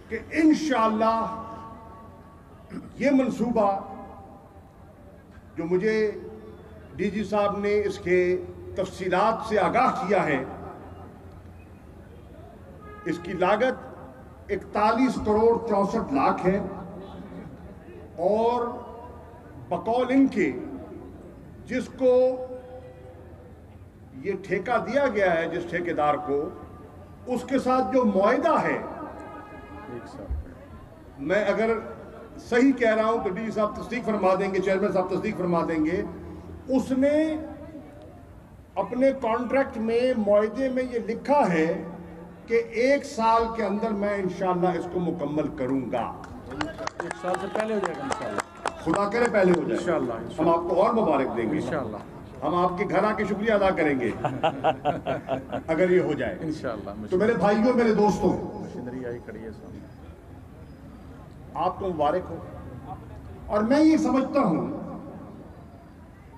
کہ انشاءاللہ یہ منصوبہ جو مجھے ڈی جی صاحب نے اس کے تفصیلات سے آگاہ کیا ہے، اس کی لاگت 41 کروڑ 64 لاکھ ہے، اور بقول ان کے جس کو یہ ٹھیکہ دیا گیا ہے، جس ٹھیکیدار کو، اس کے ساتھ جو معاہدہ ہے، میں اگر صحیح کہہ رہا ہوں تو ڈی صاحب تصدیق فرما دیں گے، چیئرمین صاحب تصدیق فرما دیں گے، اس نے اپنے کانٹریکٹ میں معاہدے میں یہ لکھا ہے کہ 1 سال کے اندر میں انشاءاللہ اس کو مکمل کروں گا۔ 1 سال سے پہلے ہو جائے گا انشاءاللہ، خدا کرے پہلے ہو جائے، انشاءاللہ ہم آپ کو اور مبارک دیں گے، انشاءاللہ ہم آپ کے گھر آ کے شکریہ ادا کریں گے اگر یہ ہو جائے انشاءاللہ۔ تو میرے بھائیوں، میرے دوستوں، مشینری آئی کھڑی ہے سامنے، آپ کو مبارک ہو۔ اور میں یہ سمجھتا ہوں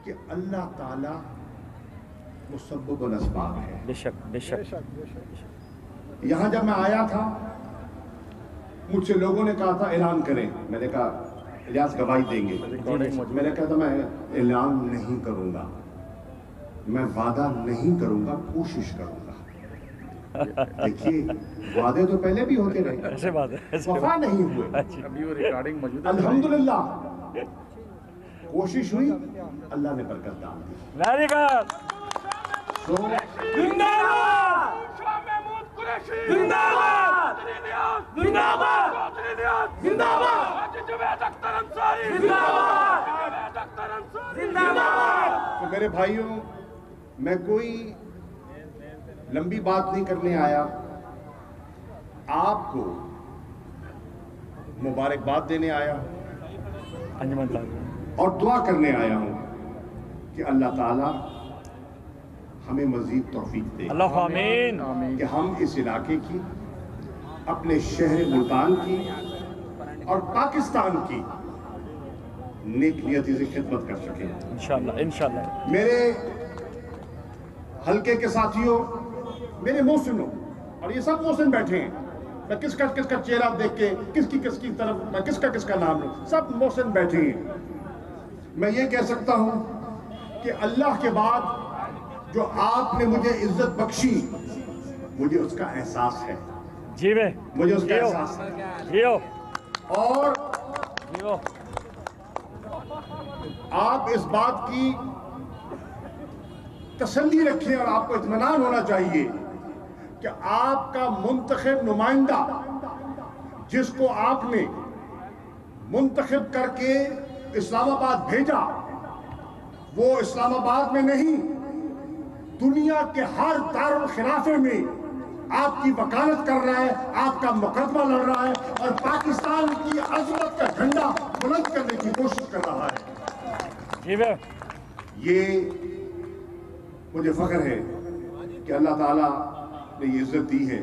کہ اللہ تعالی مسبب الاسباب ہے۔ بے شک بے شک۔ یہاں جب میں آیا تھا، مجھ سے لوگوں نے کہا تھا اعلان کریں، میں نے کہا الیاس گواہی دیں گے، میں نے کہا تھا میں اعلان نہیں کروں گا، میں وعدہ نہیں کروں گا، کوشش کروں گا۔ دیکھیے وعدے تو پہلے بھی ہوتے رہے، ایسے بات ہے، وفا نہیں ہوئے، ابھی وہ ریکارڈنگ موجود ہے، الحمدللہ کوشش ہوئی، اللہ نے برکت ڈال دی۔ ویری گڈ، تو زندہ باد، زندہ باد، زندہ باد، زندہ باد، زندہ باد، زندہ باد۔ تو میرے بھائیوں، میں کوئی لمبی بات نہیں کرنے آیا، آپ کو مبارکباد دینے آیا ہوں انجمن صاحب، اور دعا کرنے آیا ہوں کہ اللہ تعالیٰ ہمیں مزید توفیق دے اللہ آمین، کہ ہم اس علاقے کی، اپنے شہر ملتان کی اور پاکستان کی نیک نیتی سے خدمت کر سکیں۔ انشاءاللہ انشاءاللہ۔ میرے حلقے کے ساتھیوں، میرے محسنوں، اور یہ سب محسن بیٹھے ہیں، میں کس کا چہرہ دیکھ کے کس کی طرف میں کس کا نام لوں، سب محسن بیٹھے ہیں۔ میں یہ کہہ سکتا ہوں کہ اللہ کے بعد جو آپ نے مجھے عزت بخشی، مجھے اس کا احساس ہے، جی بے، مجھے اس کا احساس ہے، جیو اور جیو، آپ اس بات کی تسلی رکھیں اور آپ کو اطمینان ہونا چاہیے کہ آپ کا منتخب نمائندہ، جس کو آپ نے منتخب کر کے اسلام آباد بھیجا، وہ اسلام آباد میں نہیں، دنیا کے ہر دارالخلافے میں آپ کی وکالت کر رہا ہے، آپ کا مقدمہ لڑ رہا ہے، اور پاکستان کی عظمت کا جھنڈا بلند کرنے کی کوشش کر رہا ہے۔ جی بے، یہ مجھے فخر ہے کہ اللہ تعالیٰ نے یہ عزت دی ہے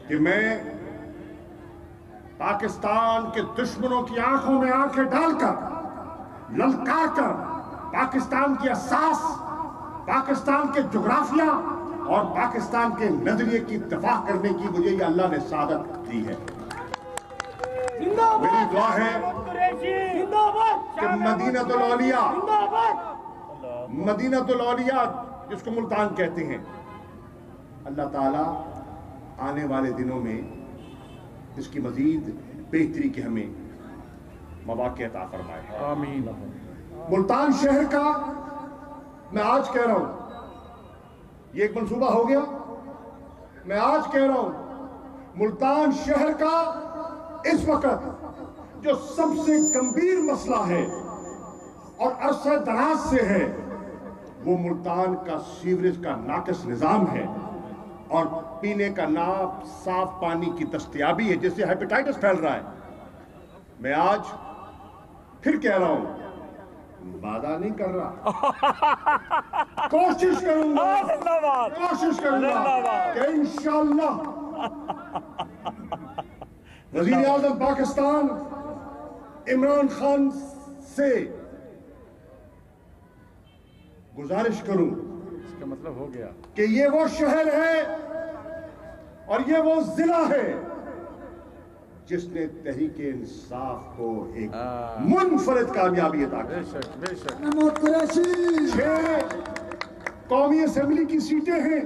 کہ میں پاکستان کے دشمنوں کی آنکھوں میں آنکھیں ڈال کر، للکار کر، پاکستان کی اساس، پاکستان کے جغرافیہ اور پاکستان کے نظریے کی دفاع کرنے کی مجھے یہ اللہ نے سعادت دی ہے۔ میری دعا ہے کہ مدینہ الاولیاء، مدینہ الاولیاء جس کو ملتان کہتے ہیں، اللہ تعالیٰ آنے والے دنوں میں اس کی مزید بہتری کے ہمیں مواقع عطا فرمائے۔ آمین۔ ملتان شہر کا میں آج کہہ رہا ہوں، یہ ایک منصوبہ ہو گیا، میں آج کہہ رہا ہوں، ملتان شہر کا اس وقت جو سب سے گمبھیر مسئلہ ہے اور عرصہ دراز سے ہے، وہ ملتان کا سیوریج کا ناقص نظام ہے اور پینے کا صاف پانی کی دستیابی ہے، جس سے ہیپیٹائٹس پھیل رہا ہے۔ میں آج پھر کہہ رہا ہوں، وعدہ نہیں کر رہا، کوشش کروں گا کہ انشاءاللہ وزیر اعظم پاکستان عمران خان سے گزارش کروں اس کا مطلب ہو گیا کہ یہ وہ شہر ہے اور یہ وہ ضلع ہے जिसने तहरीक इंसाफ को एक मुनफरद कामयाबी अता की। बेशक बेशक। महमूद कुरैशी 6 कौमी असेंबली की सीटें हैं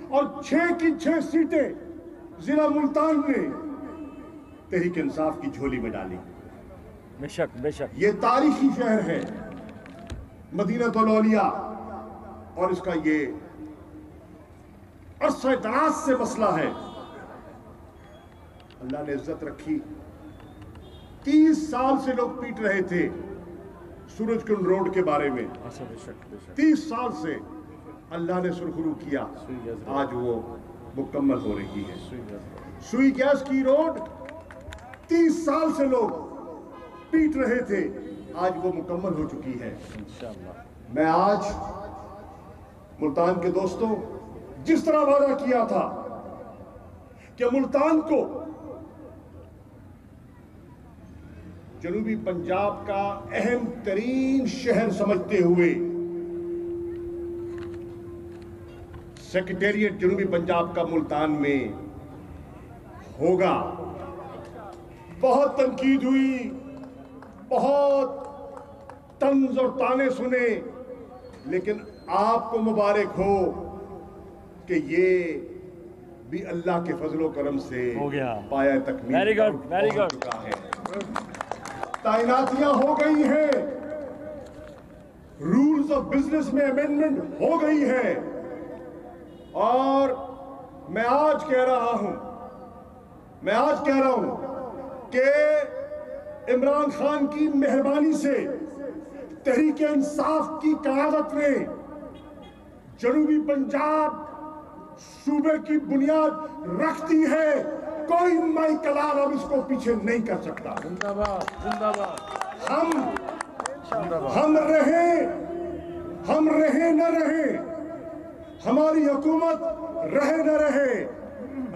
और 6 की 6 सीटें जिला मुल्तान ने तहरीक इंसाफ की झोली में डाली। बेशक बेशक। ये तारीखी शहर है मदीनतुल औलिया, और इसका ये अरसा दराज से मसला है। अल्लाह ने इज्जत रखी। 30 साल से लोग पीट रहे थे सूरजकुंड रोड के बारे में। अच्छा बेशक बेशक। 30 साल से अल्लाह ने सुरखरू किया, आज वो मुकम्मल हो रही है। सुई गैस की रोड 30 साल से लोग पीट रहे थे, आज वो मुकम्मल हो चुकी है इंशाअल्लाह। मैं आज मुल्तान के दोस्तों, जिस तरह वादा किया था कि मुल्तान को जनूबी पंजाब का अहम तरीन शहर समझते हुए सेक्रेटेरिएट जनूबी पंजाब का मुल्तान में होगा। बहुत तनकीद हुई, बहुत तंज और ताने सुने, लेकिन आपको मुबारक हो कि ये भी अल्लाह के फजलो करम से हो गया। पाया तकमील Very good, very पहुंच good. चुका है। तैनातियां हो गई हैं, रूल्स ऑफ बिजनेस में अमेंडमेंट हो गई है, और मैं आज कह रहा हूं कि इमरान खान की मेहरबानी से तहरीक इंसाफ की क़यादत ने जनूबी पंजाब सूबे की बुनियाद रख दी है। कोई माई कलाल अब इसको पीछे नहीं कर सकता। जिंदाबाद जिंदाबाद जिंदाबाद। हम रहे न रहे, हमारी हुकूमत रहे न रहे,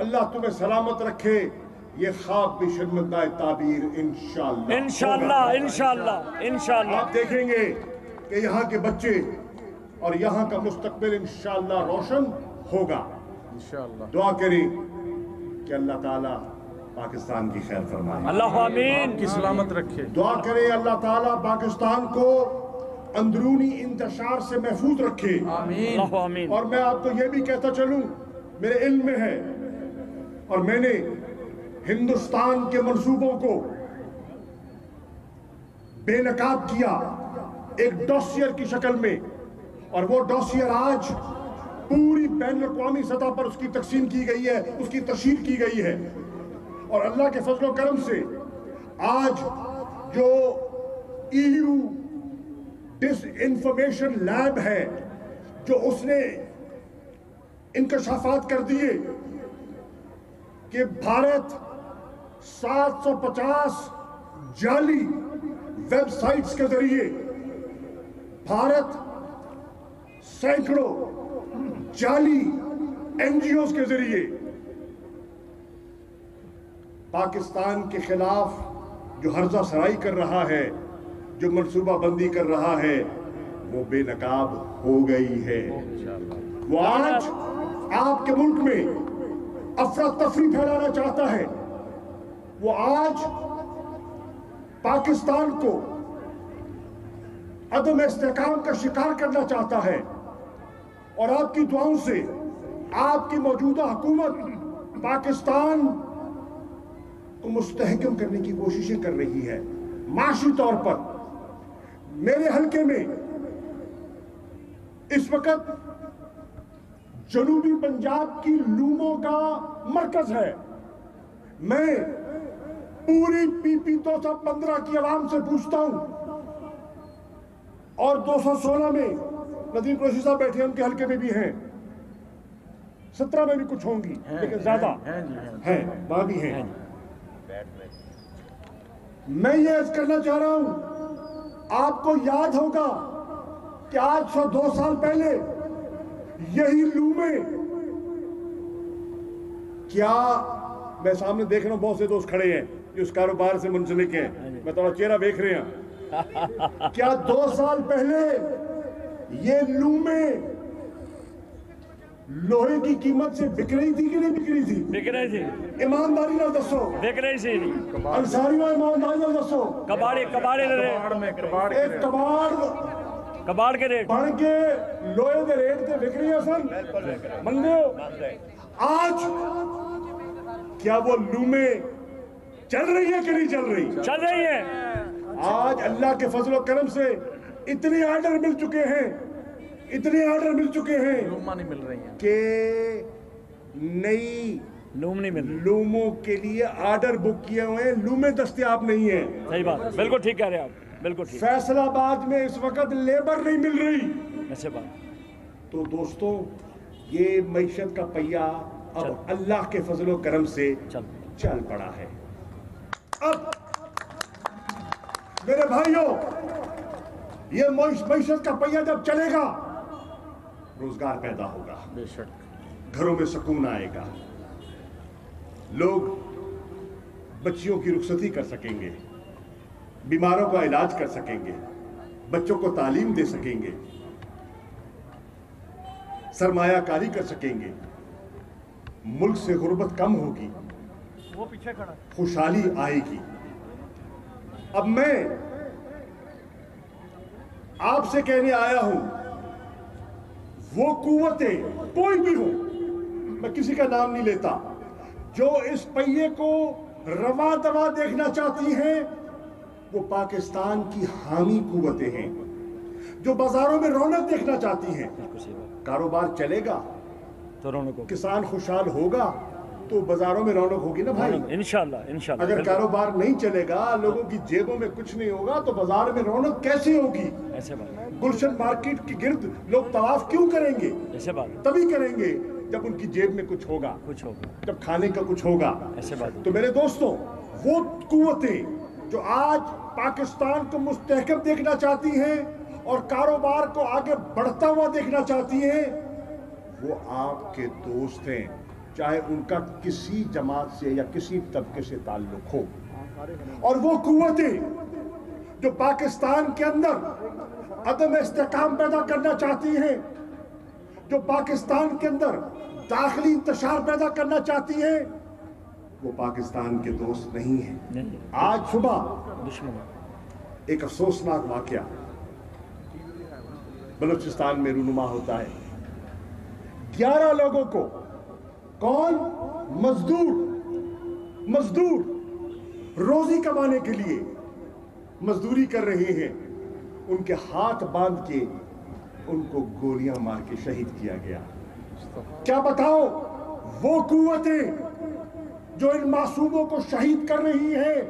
अल्लाह तुम्हें सलामत रखे। ये ख्वाब भी शर्मिंदा ताबीर इंशाअल्लाह इंशाअल्लाह इंशाअल्लाह इंशाअल्लाह। आप देखेंगे कि यहाँ के बच्चे और यहाँ का मुस्तकबिल इंशाअल्लाह रोशन होगा। इंशाअल्लाह। दुआ करें कि अल्लाह ताला पाकिस्तान की खैर फरमाए, अल्लाह आमीन। की सलामत रखे। दुआ करें अल्लाह ताला पाकिस्तान को अंदरूनी इंतशार से महफूज रखे, आमीन अल्लाह आमीन। और मैं आपको ये भी कहता चलूं, मेरे इल्म में है और मैंने हिंदुस्तान के मंसूबों को बेनकाब किया एक डॉसियर की शक्ल में, और वो डॉसियर आज पूरी बैन अक़वामी सतह पर उसकी तकसीम की गई है, उसकी तशहीर की गई है। और अल्लाह के फजलो करम से आज जो EU डिसइंफॉर्मेशन लैब है, जो उसने इंकशाफात कर दिए कि भारत 750 जाली वेबसाइट्स के जरिए, भारत सैकड़ों जाली NGOs के जरिए पाकिस्तान के खिलाफ जो हर्जा सराई कर रहा है, जो मनसूबा बंदी कर रहा है, वो बेनकाब हो गई है। वो आज आपके मुल्क में अफरा तफरी फैलाना चाहता है, वो आज पाकिस्तान को अदम इस्तेहकाम का शिकार करना चाहता है, और आपकी दुआओं से आपकी मौजूदा हुकूमत पाकिस्तान को मुस्तहकम करने की कोशिशें कर रही है। माशी तौर पर मेरे हल्के में इस वक्त जनूबी पंजाब की लूमों का मरकज है। मैं पूरी PP 215 की आवाम से पूछता हूं, और 216 में नदीम कुरैशी साहब बैठे हैं, उनके हल्के में भी हैं, 17 में भी कुछ होंगी, लेकिन ज्यादा हैं, वहां भी हैं। मैं ये अर्ज करना चाह रहा हूं, आपको याद होगा कि आज से 2 साल पहले यही लूमें, क्या मैं सामने देख रहा हूं बहुत से दोस्त खड़े हैं जो इस कारोबार से मुंसलिक हैं, मैं थोड़ा चेहरा देख रहे हैं, क्या 2 साल पहले ये लूमें लोहे की कीमत से बिक रही थी कि नहीं बिक रही थी? बिक रही थी, ईमानदारी नाल दसो, बिक रही सी नहीं। अंसारी में ईमानदारी नाल दसो। कबाड़े कबाड़े दे रेट, कबाड़ में कबाड़ एक कबाड़ कबाड़ के रेट बन के लोहे दे रेट ते बिक रही है सन, मंदे हो? आज क्या वो लूमें चल रही है कि नहीं चल रही? चल रही है। आज अल्लाह के फजल और करम से इतने ऑर्डर मिल चुके हैं, इतने ऑर्डर मिल चुके हैं लूमा नहीं मिल रही है। कि नई लूम नहीं मिल रही। लूमों के लिए ऑर्डर बुक किए हुए हैं, लूमें दस्तयाब नहीं है। सही बात है, बिल्कुल ठीक कह रहे हैं आप, बिल्कुल ठीक। फैसलाबाद में इस वक्त लेबर नहीं मिल रही। ऐसे बात तो दोस्तों, ये मईशत का पहिया अब अल्लाह के फजल और करम से चल पड़ा है। अब मेरे भाइयों, ये मईशत का पहिया जब चलेगा, रोजगार पैदा होगा, बेशक। घरों में सुकून आएगा, लोग बच्चियों की रुखसती कर सकेंगे, बीमारों का इलाज कर सकेंगे, बच्चों को तालीम दे सकेंगे, सरमायाकारी कर सकेंगे, मुल्क से गुर्बत कम होगी, वो पीछे खड़ा। खुशहाली आएगी। अब मैं आपसे कहने आया हूं, वो कुव्वतें कोई भी हो, मैं किसी का नाम नहीं लेता, जो इस पहिए को रवा दवा देखना चाहती हैं, वो पाकिस्तान की हामी कुव्वतें हैं। जो बाजारों में रौनक देखना चाहती हैं, कारोबार चलेगा तो रौनक होगी, किसान खुशहाल होगा तो बाजारों में रौनक होगी ना भाई। इंशाल्लाह इंशाल्लाह। अगर कारोबार नहीं चलेगा, लोगों की जेबों में कुछ नहीं होगा, तो बाजार में रौनक कैसे होगी? ऐसे बात, गुलशन मार्केट के गिर्द लोग तवाफ क्यों करेंगे? ऐसे बात, तभी करेंगे जब उनकी जेब में कुछ होगा, कुछ होगा, जब खाने का कुछ होगा। ऐसे बात। तो मेरे दोस्तों, वो कुव्वतें जो आज पाकिस्तान को मुस्तहकम देखना चाहती हैं और कारोबार को आगे बढ़ता हुआ देखना चाहती हैं, वो आपके दोस्त हैं, चाहे उनका किसी जमात से या किसी तबके से ताल्लुक हो। और वो कुव्वतें जो पाकिस्तान के अंदर अदम इस्तेकाम पैदा करना चाहती हैं, जो पाकिस्तान के अंदर दाखिली इंतशार पैदा करना चाहती हैं, वो पाकिस्तान के दोस्त नहीं हैं। आज सुबह दुश्मन एक अफसोसनाक वाकया बलूचिस्तान में रूनुमा होता है। 11 लोगों को, कौन? मजदूर रोजी कमाने के लिए मजदूरी कर रहे हैं, उनके हाथ बांध के उनको गोलियां मार के शहीद किया गया। क्या बताओ, वो कुव्वतें जो इन मासूमों को शहीद कर रही हैं,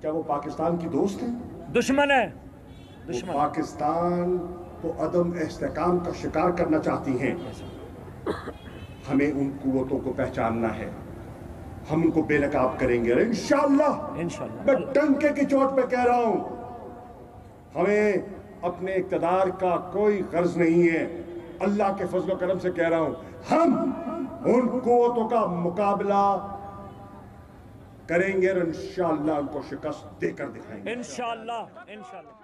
क्या वो पाकिस्तान की दोस्त हैं? दुश्मन है, वो दुश्मन। पाकिस्तान को अदम इस्तेकाम का शिकार करना चाहती हैं। हमें उन कुव्वतों को पहचानना है, हम उनको बेनकाब करेंगे इंशाअल्लाह। मैं डंके की चोट पे कह रहा हूं, हमें अपने इक़्तिदार का कोई गर्ज नहीं है, अल्लाह के फजल करम से कह रहा हूं, हम उन कुव्वतों का मुकाबला करेंगे और इंशाअल्लाह उनको शिकस्त देकर दिखाएंगे। इंशाअल्लाह इंशाअल्लाह।